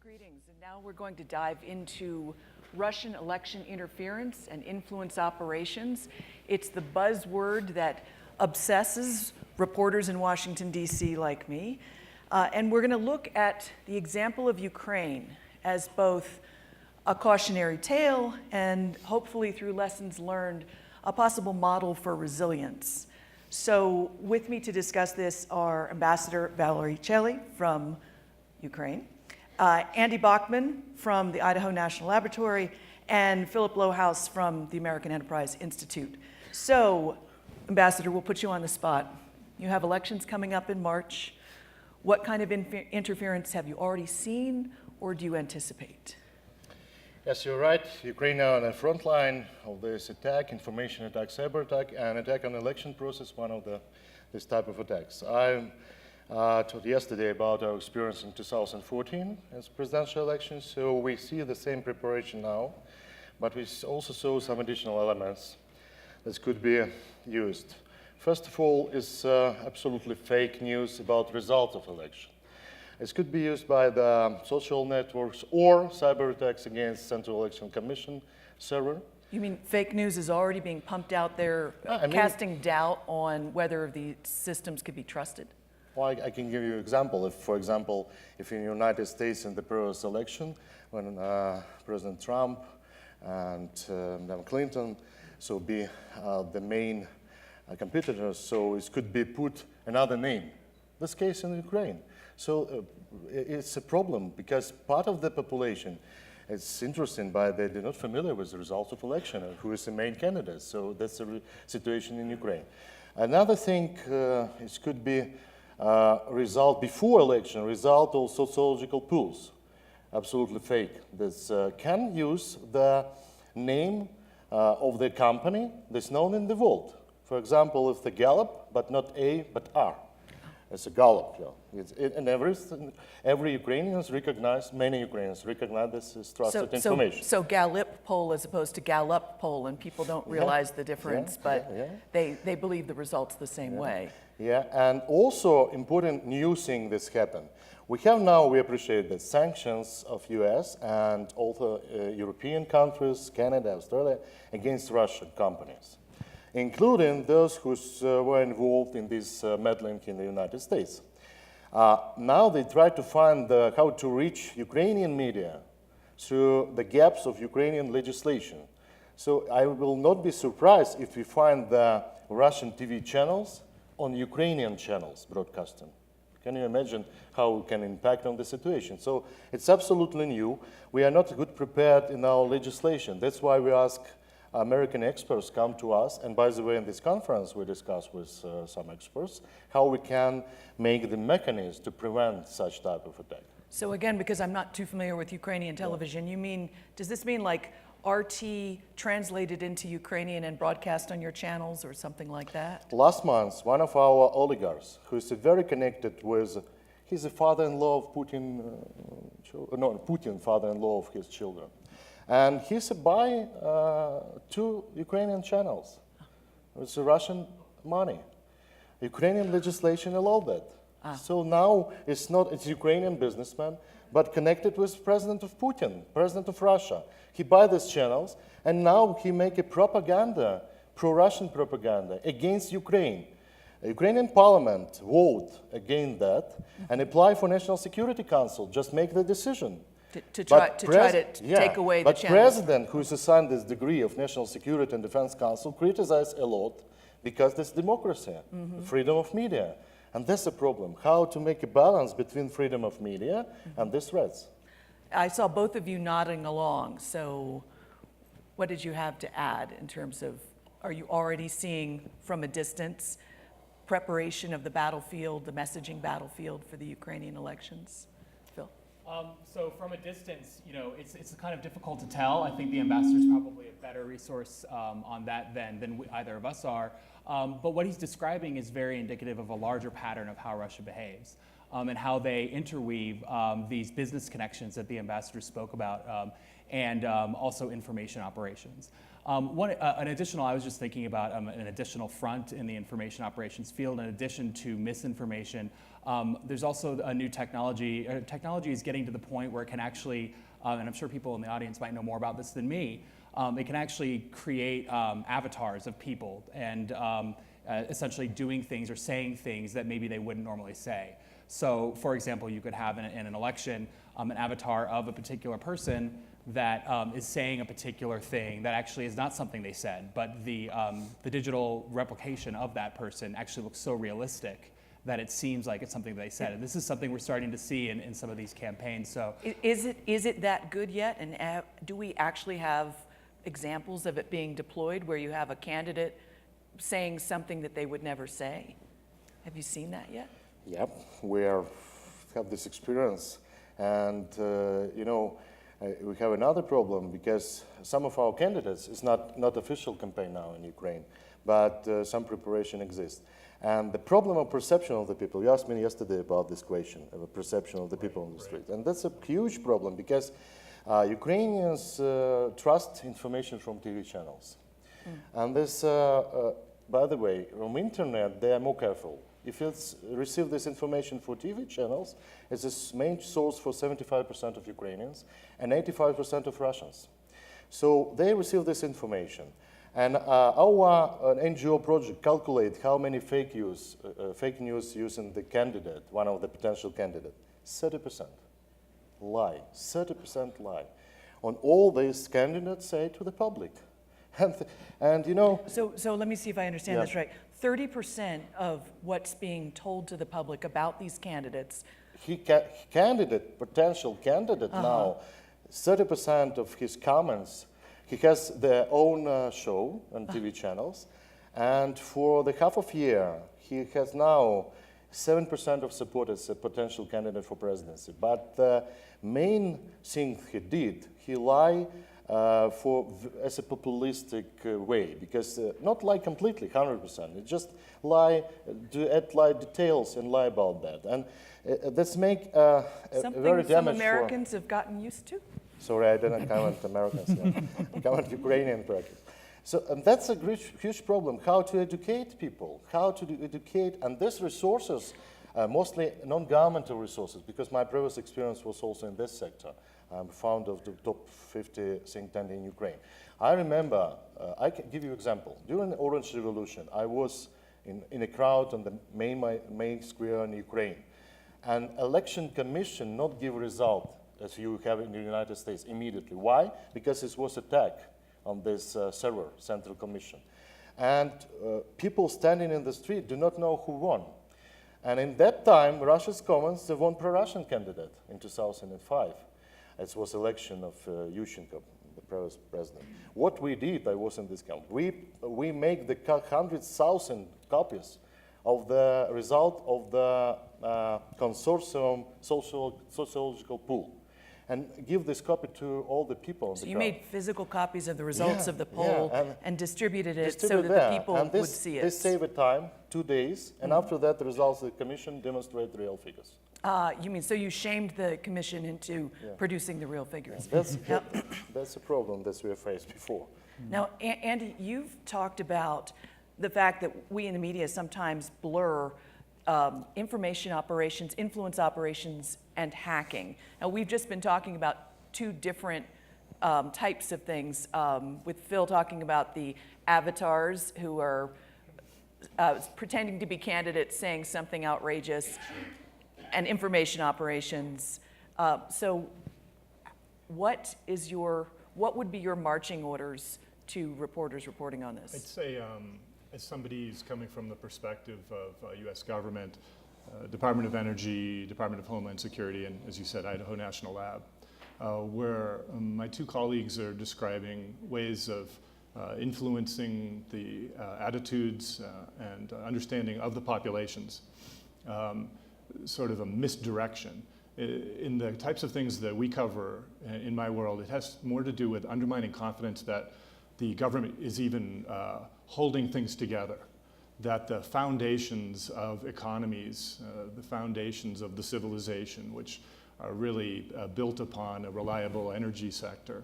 Greetings, and now we're going to dive into Russian election interference and influence operations. It's the buzzword that obsesses reporters in Washington, D.C. like me. And we're going to look at the example of Ukraine as both a cautionary tale and hopefully through lessons learned, a possible model for resilience. So with me to discuss this are Ambassador Valeriy from Ukraine, Andy Bochman from the Idaho National Laboratory, and Phillip Lohaus from the American Enterprise Institute. So, Ambassador, we'll put you on the spot. You have elections coming up in March. What kind of interference have you already seen, or do you anticipate? Yes, you're right. Ukraine are on the front line of this attack, information attack, cyber attack, and attack on the election process, one of this type of attacks. I talked yesterday about our experience in 2014 as presidential elections, so we see the same preparation now, but we also saw some additional elements that could be used. First of all is absolutely fake news about result of election. It could be used by the social networks or cyber attacks against Central Election Commission server. You mean fake news is already being pumped out there, casting doubt on whether the systems could be trusted? Well, I can give you an example. For example, if in the United States in the previous election, when President Trump and then Clinton be the main competitors, so it could be put another name. This case in Ukraine. So it's a problem because part of the population, it's interesting, but they're not familiar with the results of election and who is the main candidate. So that's the situation in Ukraine. Another thing, it could be result before election, result of sociological polls. Absolutely fake. This can use the name of the company that's known in the vote. For example, if the Gallup, but not A, but R. It's a Gallup. Yeah. And every Ukrainians recognize, many Ukrainians recognize this as trusted information. So Gallup poll as opposed to Gallup poll, and people don't realize the difference, but they believe the results the same way. Yeah, and also important new thing that's happened. We have now, we appreciate the sanctions of US and also European countries, Canada, Australia, against Russian companies, including those who were involved in this meddling in the United States. Now they try to find how to reach Ukrainian media through the gaps of Ukrainian legislation. So I will not be surprised if we find the Russian TV channels on Ukrainian channels broadcasting. Can you imagine how it can impact on the situation? So it's absolutely new. We are not good prepared in our legislation. That's why we ask American experts come to us, and by the way, in this conference we discuss with some experts how we can make the mechanism to prevent such type of attack. So again, because I'm not too familiar with Ukrainian television, does this mean like RT translated into Ukrainian and broadcast on your channels or something like that? Last month, one of our oligarchs, who is very connected with, he's the father-in-law of Putin, Putin, father-in-law of his children. And he's by 2 Ukrainian channels with Russian money. Ukrainian legislation allowed that. So now it's Ukrainian businessman, but connected with President of Putin, President of Russia. He buys these channels, and now he make a propaganda, pro-Russian propaganda against Ukraine. The Ukrainian parliament vote against that and apply for National Security Council, just make the decision. To try to take away the channels. But President, who is assigned this degree of National Security and Defense Council, criticized a lot because there's democracy, freedom of media. And that's the problem, how to make a balance between freedom of media and these threats. I saw both of you nodding along, so what did you have to add in terms of, are you already seeing from a distance preparation of the battlefield, the messaging battlefield for the Ukrainian elections? Phil? So from a distance, it's kind of difficult to tell. I think the ambassador's probably a better resource on that than either of us are. But what he's describing is very indicative of a larger pattern of how Russia behaves. and how they interweave these business connections that the ambassador spoke about, and also information operations. An additional, I was just thinking about an additional front in the information operations field, in addition to misinformation. There's also a new technology. Technology is getting to the point where it can actually, and I'm sure people in the audience might know more about this than me, it can actually create avatars of people and essentially doing things or saying things that maybe they wouldn't normally say. So, for example, you could have in an election an avatar of a particular person that is saying a particular thing that actually is not something they said, but the digital replication of that person actually looks so realistic that it seems like it's something they said. And this is something we're starting to see in some of these campaigns. So, is it that good yet? And do we actually have examples of it being deployed where you have a candidate saying something that they would never say? Have you seen that yet? Yep, we have this experience, and we have another problem because some of our candidates, it's not official campaign now in Ukraine, but some preparation exists. And the problem of perception of the people, you asked me yesterday about this question, of a perception of the people on the street. And that's a huge problem because Ukrainians trust information from TV channels. And this, by the way, from internet, they are more careful. If you receive this information for TV channels, it's the main source for 75% of Ukrainians and 85% of Russians. So they receive this information. And our NGO project calculate how many fake news using the candidate, one of the potential candidates. 30% lie, 30% lie. On all these candidates say to the public. And you know. So let me see if I understand this right. 30% of what's being told to the public about these candidates. Potential candidate now, 30% of his comments, he has their own show on TV channels, and for the half of year, he has now 7% of support as a potential candidate for presidency. But the main thing he did, he lied as a populistic way, because not lie completely, 100%. It just lie, add details and lie about that, and that's make a very damage. Some Americans have gotten used to. Sorry, I didn't comment Americans. I comment Ukrainian practice. So and that's a huge problem. How to educate people? How to educate? And these resources, mostly non-governmental resources, because my previous experience was also in this sector. I'm founder of the top 50 think tank in Ukraine. I remember, I can give you an example. During the Orange Revolution, I was in a crowd on the main square in Ukraine. And election commission not give result as you have in the United States immediately. Why? Because it was attack on this server, Central Commission. And people standing in the street do not know who won. And in that time, Russia's Commons, they won pro-Russian candidate in 2005. It was election of Yushchenko, the previous president. What we did, I was in this camp, we make the 100,000 copies of the result of the consortium sociological pool, and give this copy to all the people on the ground. So you made physical copies of the results of the poll and distributed it so that the people would see it. This saved a time, 2 days, and after that the results of the commission demonstrate the real figures. You mean, so you shamed the commission into producing the real figures. That's a problem that we have faced before. Now, Andy, you've talked about the fact that we in the media sometimes blur information operations, influence operations, and hacking. Now, we've just been talking about two different types of things, with Phil talking about the avatars who are pretending to be candidates saying something outrageous, and information operations. So what would be your marching orders to reporters reporting on this? I'd say, as somebody who's coming from the perspective of U.S. government, Department of Energy, Department of Homeland Security, and as you said, Idaho National Lab, where my two colleagues are describing ways of influencing the attitudes and understanding of the populations, sort of a misdirection. In the types of things that we cover in my world, it has more to do with undermining confidence that the government is even holding things together, that the foundations of economies, the foundations of the civilization, which are really built upon a reliable energy sector,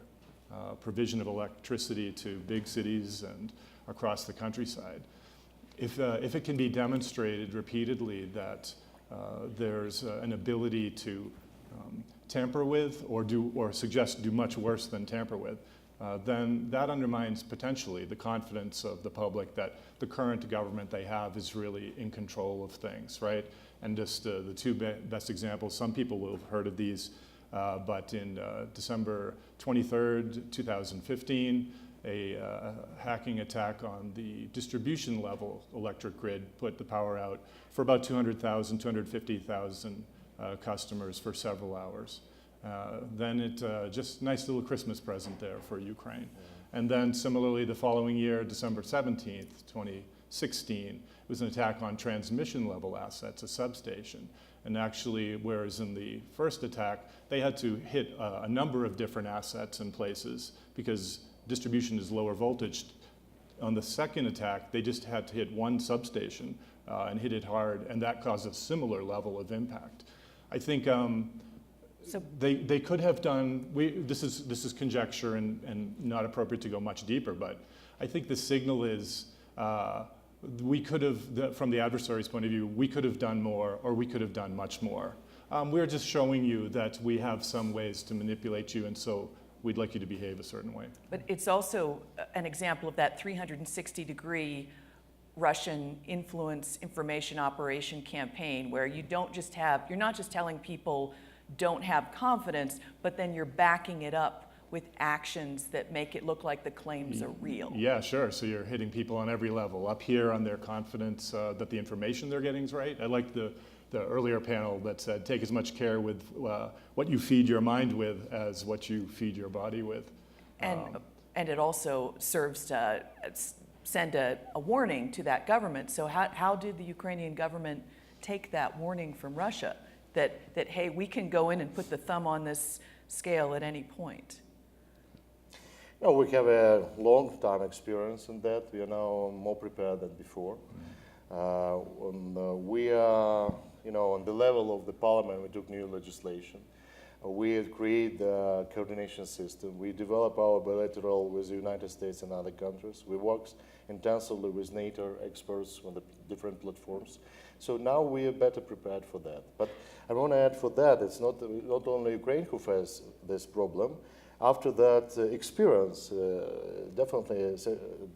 provision of electricity to big cities and across the countryside. If it can be demonstrated repeatedly that there's an ability to tamper with or suggest do much worse than tamper with, then that undermines potentially the confidence of the public that the current government they have is really in control of things, right? And just the two best examples, some people will have heard of these, but in December 23rd, 2015, a hacking attack on the distribution level electric grid put the power out for about 200,000, 250,000 customers for several hours. Then it just nice little Christmas present there for Ukraine. And then similarly the following year, December 17th, 2016, it was an attack on transmission level assets, a substation. And actually, whereas in the first attack, they had to hit a number of different assets and places because distribution is lower voltage. On the second attack, they just had to hit one substation and hit it hard, and that caused a similar level of impact. I think So they could have done, this is conjecture and not appropriate to go much deeper, but I think the signal is we could have, from the adversary's point of view, we could have done more or we could have done much more. We're just showing you that we have some ways to manipulate you, and so we'd like you to behave a certain way. But it's also an example of that 360-degree Russian influence information operation campaign where you don't just have, you're not just telling people don't have confidence, but then you're backing it up with actions that make it look like the claims are real. Yeah, sure. So you're hitting people on every level. Up here on their confidence that the information they're getting is right. I like the earlier panel that said take as much care with what you feed your mind with as what you feed your body with. And it also serves to send a warning to that government. So how did the Ukrainian government take that warning from Russia that hey, we can go in and put the thumb on this scale at any point? No, we have a long time experience in that. We are now more prepared than before. We are, on the level of the parliament, we took new legislation. We create the coordination system. We develop our bilateral with the United States and other countries. We work intensively with NATO experts on the different platforms. So now we are better prepared for that. But I want to add for that, it's not only Ukraine who faces this problem. After that experience, definitely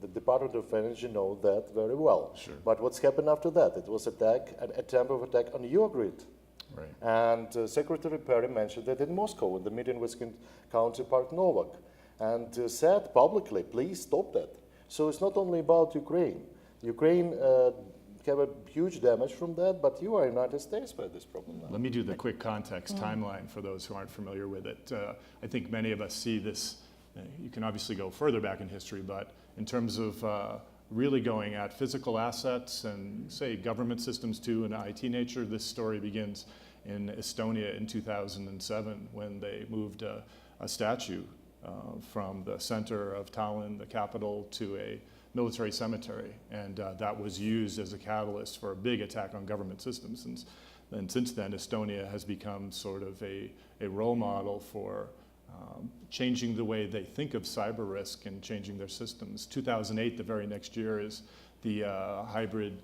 the Department of Energy knows that very well. Sure. But what's happened after that? It was an attempt of attack on your grid. Right. And Secretary Perry mentioned that in Moscow at the meeting with counterpart Novak and said publicly, please stop that. So it's not only about Ukraine. Ukraine have a huge damage from that, but you are United States by this problem now. Let me do the quick context timeline for those who aren't familiar with it. I think many of us see this, you can obviously go further back in history, but in terms of really going at physical assets and say government systems too in IT nature, this story begins in Estonia in 2007 when they moved a statue from the center of Tallinn, the capital, to a military cemetery, and that was used as a catalyst for a big attack on government systems. And since then, Estonia has become sort of a role model for changing the way they think of cyber risk and changing their systems. 2008, the very next year, is the hybrid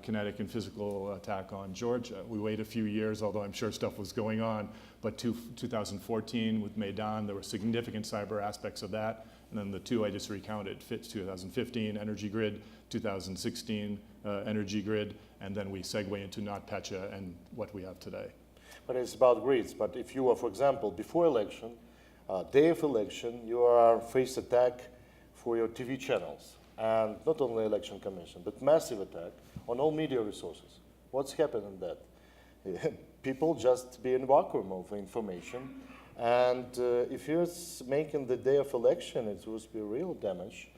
kinetic and physical attack on Georgia. We wait a few years, although I'm sure stuff was going on, but 2014 with Maidan, there were significant cyber aspects of that. And then the two I just recounted, 2015 energy grid, 2016 energy grid, and then we segue into NotPetya and what we have today. But it's about grids. But if you are, for example, before election, day of election, you are face attack for your TV channels. And not only election commission, but massive attack on all media resources. What's happened in that? People just be in vacuum of information. And if you're making the day of election, it will be real damage.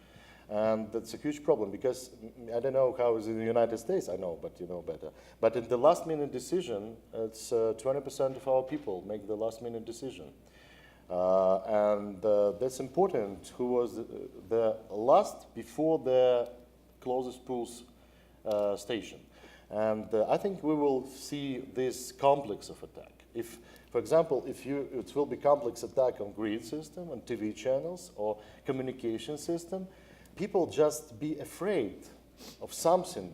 And that's a huge problem because I don't know how it's in the United States, I know, but you know better. But in the last minute decision, it's 20% of our people make the last minute decision. And that's important, who was the last, before the closest polls station. And I think we will see this complex of attack. If, for example, it will be complex attack on grid system, on TV channels, or communication system, people just be afraid of something.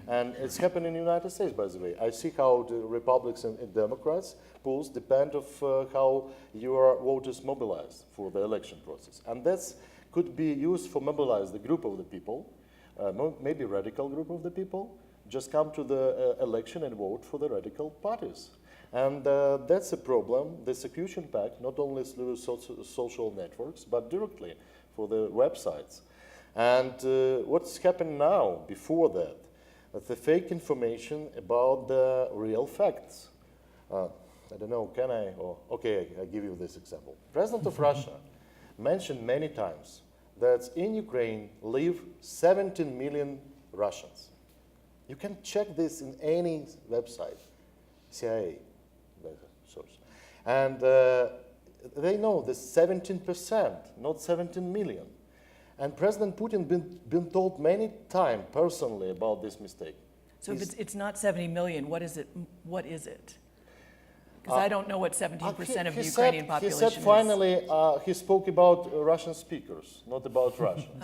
And it's happening in the United States, by the way. I see how the Republicans and Democrats polls depend of how your voters mobilize for the election process. And that could be used for mobilize the group of the people, maybe radical group of the people, just come to the election and vote for the radical parties. And that's a problem, the security impact, not only through social networks, but directly for the websites. And what's happened now, before that, the fake information about the real facts. I don't know, can I? Oh, okay, I give you this example. President of Russia mentioned many times that in Ukraine live 17 million Russians. You can check this in any website, CIA source. And they know the 17%, not 17 million. And President Putin been told many times personally about this mistake. So if it's not 70 million, what is it? What is it? Because I don't know what 17% of the Ukrainian population is. He said finally, he spoke about Russian speakers, not about Russians.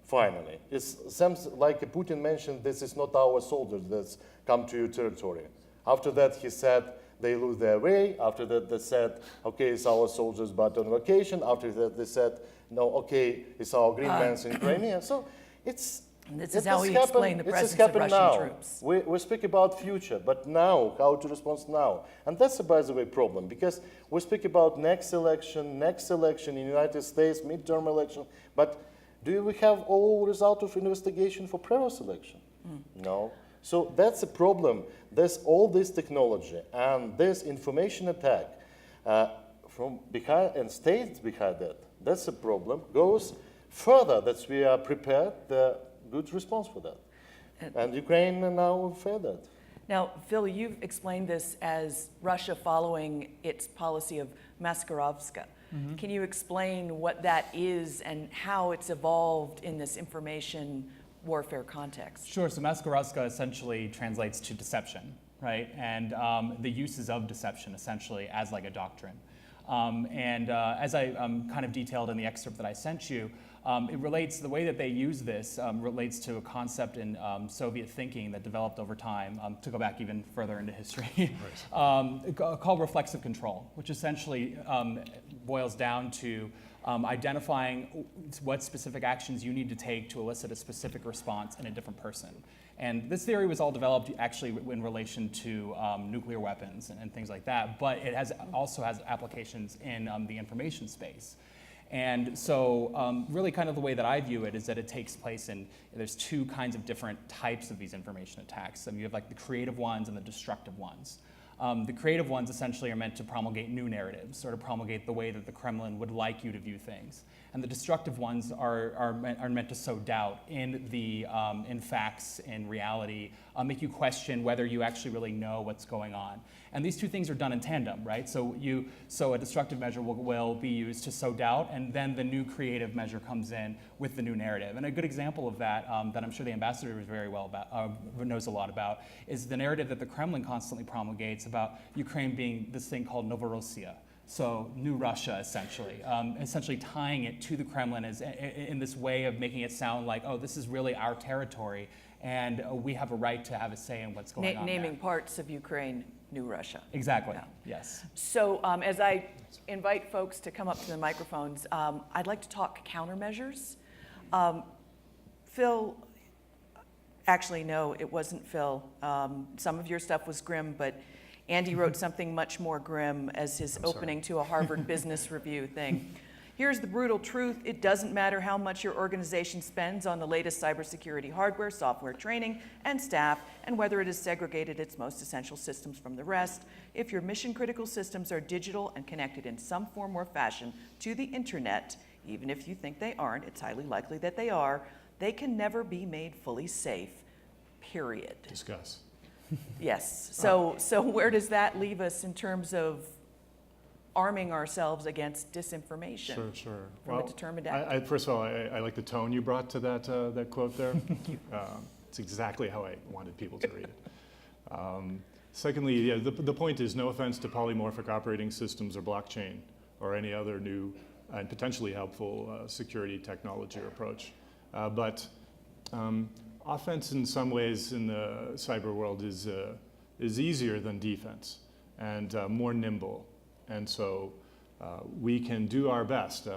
Finally. It seems like Putin mentioned this is not our soldiers that's come to your territory. After that, he said they lose their way. After that, they said, okay, it's our soldiers, but on vacation. After that, they said, no, okay, it's our green men in Ukraine. So this is how we explain the presence of Russian now. troops. We speak about future, but now, how to respond now. And that's, by the way, problem, because we speak about next election in the United States, midterm election, but do we have all result of investigation for previous election? No. So that's a problem. There's all this technology and this information attack from behind and states behind that. That's a problem. Goes further that we are prepared, the good response for that. And Ukraine now failed that. Now, Phil, you've explained this as Russia following its policy of Maskirovka. Can you explain what that is and how it's evolved in this information warfare context? Sure. So Maskirovka essentially translates to deception, right? And the uses of deception essentially as like a doctrine. As I kind of detailed in the excerpt that I sent you, it relates, the way that they use this relates to a concept in Soviet thinking that developed over time, to go back even further into history, called reflexive control, which essentially boils down to identifying what specific actions you need to take to elicit a specific response in a different person. And this theory was all developed actually in relation to nuclear weapons and things like that, but it also has applications in the information space. And so really kind of the way that I view it is that it takes place in, there's two kinds of different types of these information attacks. You have like the creative ones and the destructive ones. The creative ones essentially are meant to promulgate new narratives, or to promulgate the way that the Kremlin would like you to view things. And the destructive ones are meant to sow doubt in facts, in reality, make you question whether you actually really know what's going on. And these two things are done in tandem, right? So a destructive measure will be used to sow doubt, and then the new creative measure comes in with the new narrative. And a good example of that, that I'm sure the ambassador is very well about, knows a lot about, is the narrative that the Kremlin constantly promulgates about Ukraine being this thing called Novorossiya. So New Russia, essentially tying it to the Kremlin as in this way of making it sound like, oh, this is really our territory, and we have a right to have a say in what's going on Naming there. parts of Ukraine, New Russia. Exactly, Yeah. yes. So as I invite folks to come up to the microphones, I'd like to talk countermeasures. Phil, actually, no, it wasn't Phil. Some of your stuff was grim, but Andy wrote something much more grim as his opening to a Harvard Business Review thing. Here's the brutal truth. It doesn't matter how much your organization spends on the latest cybersecurity hardware, software training, and staff, and whether it has segregated its most essential systems from the rest. If your mission-critical systems are digital and connected in some form or fashion to the internet, even if you think they aren't, it's highly likely that they are, they can never be made fully safe, period. Discuss. Yes. So where does that leave us in terms of arming ourselves against disinformation? Sure. From a determined actor? First of all, I like the tone you brought to that quote there. It's exactly how I wanted people to read it. Secondly, yeah, the point is, no offense to polymorphic operating systems or blockchain or any other new and potentially helpful security technology or approach. But offense in some ways in the cyber world is easier than defense and more nimble. And so we can do our best.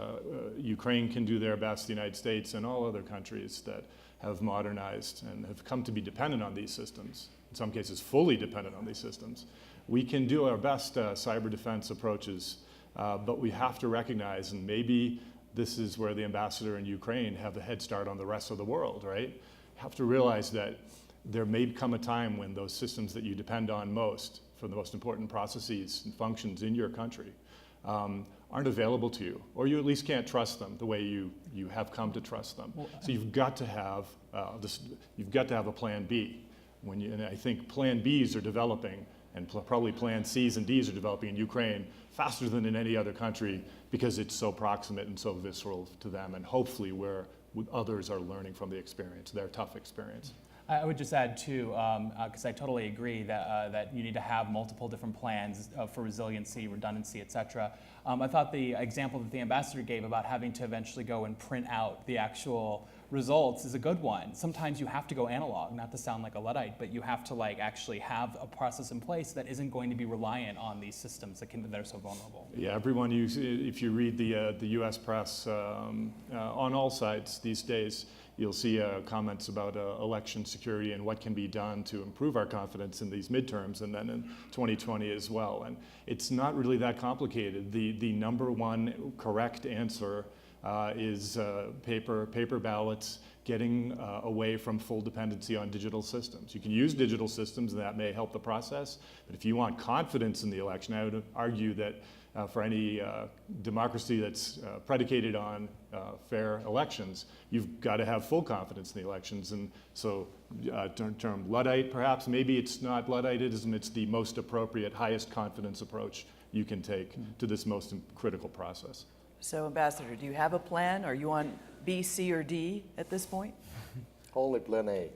Ukraine can do their best, the United States and all other countries that have modernized and have come to be dependent on these systems, in some cases fully dependent on these systems. We can do our best cyber defense approaches, but we have to recognize, and maybe this is where the ambassador in Ukraine have a head start on the rest of the world, right? You have to realize that there may come a time when those systems that you depend on most for the most important processes and functions in your country aren't available to you, or you at least can't trust them the way you have come to trust them. So you've got to have a plan B. And I think plan Bs are developing, and probably plan Cs and Ds are developing in Ukraine faster than in any other country because it's so proximate and so visceral to them, and hopefully where others are learning from the experience, their tough experience. I would just add too, because I totally agree that you need to have multiple different plans for resiliency, redundancy, et cetera. I thought the example that the ambassador gave about having to eventually go and print out the actual results is a good one. Sometimes you have to go analog, not to sound like a Luddite, but you have to actually have a process in place that isn't going to be reliant on these systems that are so vulnerable. Yeah, everyone, if you read the U.S. press on all sides these days, you'll see comments about election security and what can be done to improve our confidence in these midterms and then in 2020 as well. And it's not really that complicated. The number one correct answer is paper ballots, getting away from full dependency on digital systems. You can use digital systems and that may help the process, but if you want confidence in the election, I would argue that for any democracy that's predicated on fair elections, you've got to have full confidence in the elections. And so term Luddite, perhaps, maybe it's not Ludditism, it's the most appropriate, highest confidence approach you can take to this most critical process. So, Ambassador, do you have a plan? Are you on B, C, or D at this point? Only plan A.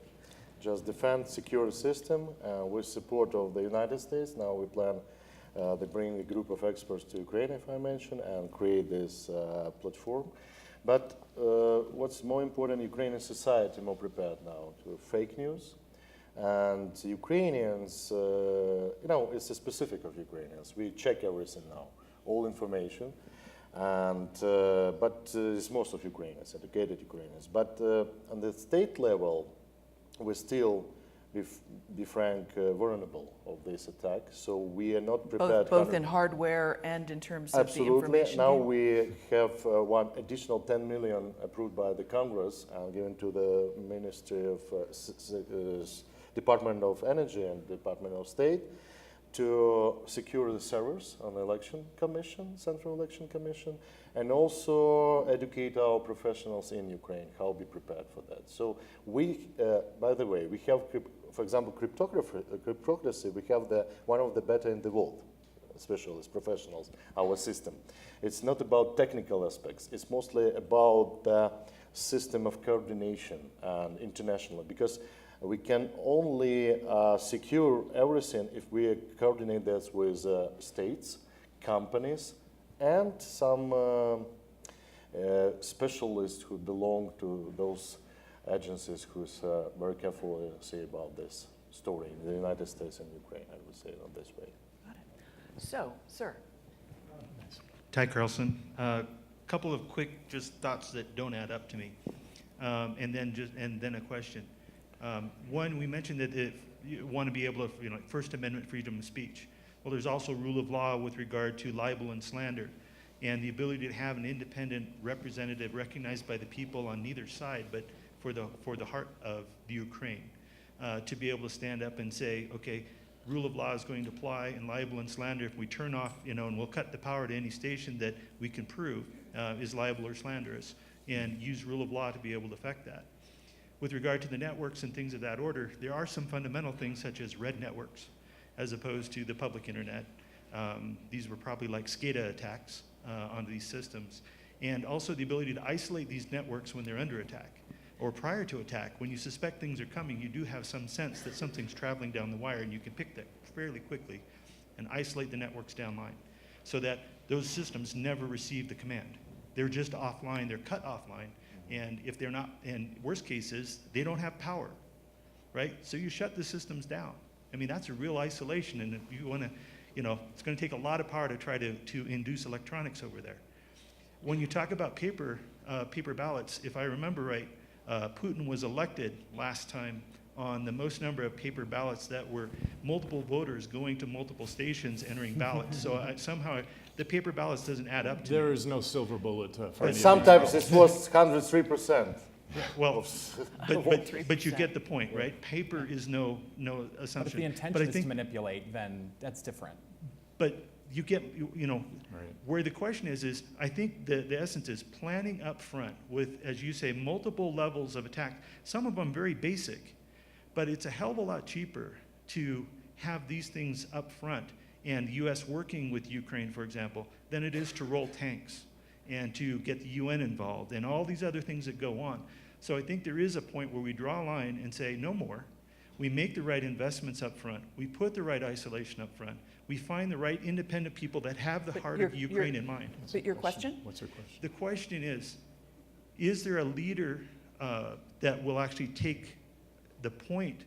Just defend, secure the system with support of the United States. Now we plan they bring a group of experts to Ukraine, if I mentioned, and create this platform. But what's more important, Ukrainian society more prepared now to fake news. And Ukrainians, it's a specific of Ukrainians. We check everything now, all information. And but it's most of Ukrainians, educated Ukrainians. But on the state level, we're still, be frank, vulnerable of this attack. So we are not prepared. Both in hardware and in terms of the information. Absolutely. Now we have one additional 10 million approved by the Congress and given to the Ministry of Department of Energy and Department of State to secure the servers on the Election Commission, Central Election Commission, and also educate our professionals in Ukraine how to be prepared for that. So we, by the way, we have, for example, cryptography, we have one of the better in the world, specialists, professionals, our system. It's not about technical aspects, it's mostly about the system of coordination and internationally, because we can only secure everything if we coordinate this with states, companies, and some specialists who belong to those agencies who's very careful say about this story in the United States and Ukraine, I would say it this way. Got it. So, sir. Ty Carlson, a couple of quick just thoughts that don't add up to me, and then a question. One, we mentioned that if you want to be able to, First Amendment freedom of speech. Well, there's also rule of law with regard to libel and slander, and the ability to have an independent representative recognized by the people on neither side, but for the heart of the Ukraine, to be able to stand up and say, okay, rule of law is going to apply, and libel and slander, if we turn off, and we'll cut the power to any station that we can prove is libel or slanderous, and use rule of law to be able to affect that. With regard to the networks and things of that order, there are some fundamental things such as red networks, as opposed to the public internet. These were probably like SCADA attacks onto these systems. And also the ability to isolate these networks when they're under attack. or prior to attack, when you suspect things are coming, you do have some sense that something's traveling down the wire, and you can pick that fairly quickly and isolate the networks downline so that those systems never receive the command. They're just offline, they're cut offline, and if they're not, and worst case is, they don't have power, right? So you shut the systems down. I mean, that's a real isolation, and if you want to, it's going to take a lot of power to try to induce electronics over there. When you talk about paper ballots, if I remember right, Putin was elected last time on the most number of paper ballots that were multiple voters going to multiple stations entering ballots. So somehow the paper ballots doesn't add up to There me. is no silver bullet for any And of these sometimes ballots. it was 103%. Well, but you get the point, right? Paper is no But if assumption. the intention But I is think, to manipulate, then that's different. but you get, Right. where the question is I think the essence is planning up front with, as you say, multiple levels of attack, some of them very basic, but it's a hell of a lot cheaper to have these things up front and the U.S. working with Ukraine, for example, than it is to roll tanks and to get the UN involved and all these other things that go on. So I think there is a point where we draw a line and say, no more. We make the right investments up front. We put the right isolation up front. We find the right independent people that have the But heart you're- of Ukraine in mind. But your question? What's your question? The question is there a leader that will actually take the point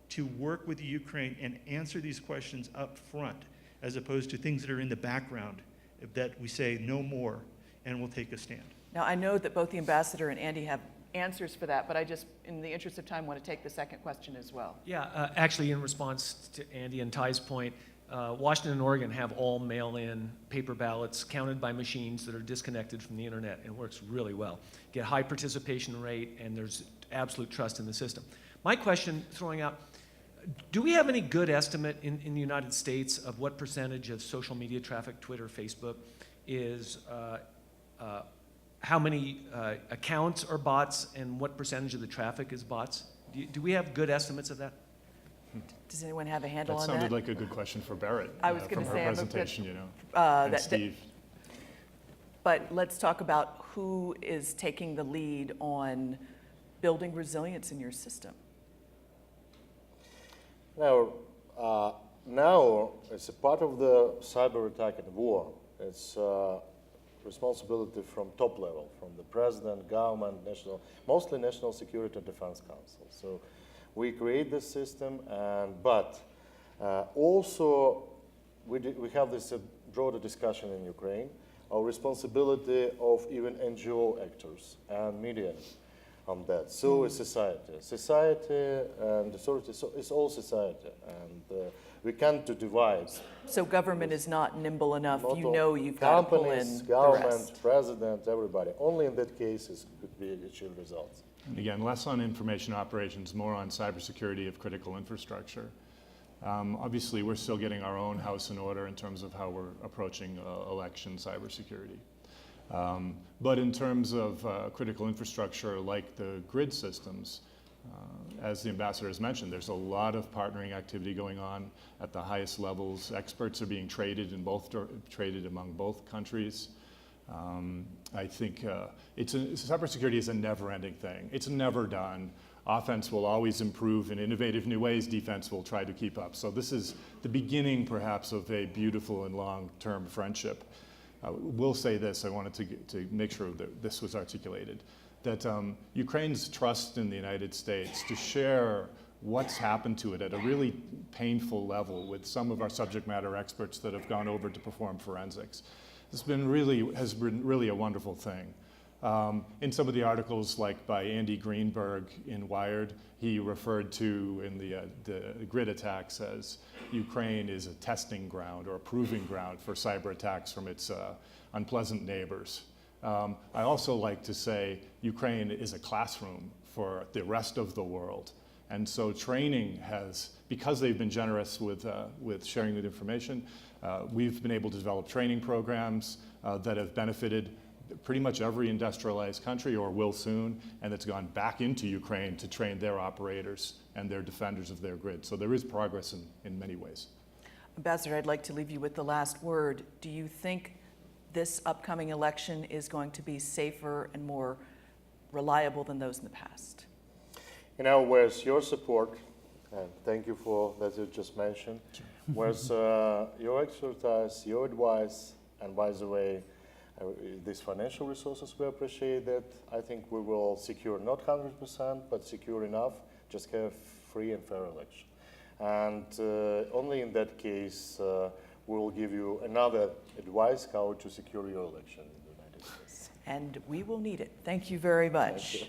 to work with the Ukraine and answer these questions up front, as opposed to things that are in the background, that we say no more and we'll take a stand? Now, I know that both the ambassador and Andy have answers for that, but I just, in the interest of time, want to take the second question as well. Yeah, actually, in response to Andy and Ty's point, Washington and Oregon have all mail-in paper ballots counted by machines that are disconnected from the internet, and it works really well. Get high participation rate, and there's absolute trust in the system. My question, throwing out, do we have any good estimate in the United States of what percentage of social media traffic, Twitter, Facebook, is how many accounts are bots and what percentage of the traffic is bots? Do we have good estimates of that? Does anyone have a handle That on sounded that? like a good question for Barrett. I was from gonna her say, I'm a presentation, bit, and that- Steve. But let's talk about who is taking the lead on building resilience in your system. Now it's a part of the cyber attack and war. It's responsibility from top level, from the president, government, mostly National Security and Defense Council. So we create this system, but also we have this broader discussion in Ukraine, our responsibility of even NGO actors and media on that. So is society. Society and authority, so it's all society. And we can't divide. So government is not nimble enough. Not You all know you've got to pull companies, in the government, rest. president, everybody. Only in that case it could be achieve results. And again, less on information operations, more on cybersecurity of critical infrastructure. Obviously, we're still getting our own house in order in terms of how we're approaching election cybersecurity. But in terms of critical infrastructure like the grid systems, as the ambassador has mentioned, there's a lot of partnering activity going on at the highest levels. Experts are being traded among both countries. I think cybersecurity is a never-ending thing. It's never done. Offense will always improve in innovative new ways. Defense will try to keep up. So this is the beginning, perhaps, of a beautiful and long-term friendship. We'll say this. I wanted to make sure that this was articulated. That Ukraine's trust in the United States to share what's happened to it at a really painful level with some of our subject matter experts that have gone over to perform forensics has been really a wonderful thing. In some of the articles, like by Andy Greenberg in Wired, he referred to in the grid attacks as Ukraine is a testing ground or a proving ground for cyber attacks from its unpleasant neighbors. I also like to say Ukraine is a classroom for the rest of the world. And so training has, because they've been generous with sharing the information, we've been able to develop training programs that have benefited pretty much every industrialized country, or will soon, and it's gone back into Ukraine to train their operators and their defenders of their grid. So there is progress in many ways. Ambassador, I'd like to leave you with the last word. Do you think this upcoming election is going to be safer and more reliable than those in the past. Where's your support, and thank you for that you just mentioned, where's your expertise, your advice, and by the way, these financial resources, we appreciate that. I think we will secure not 100%, but secure enough, just have free and fair election. And only in that case, we will give you another advice how to secure your election in the United States. And we will need it. Thank you very much. Thank you.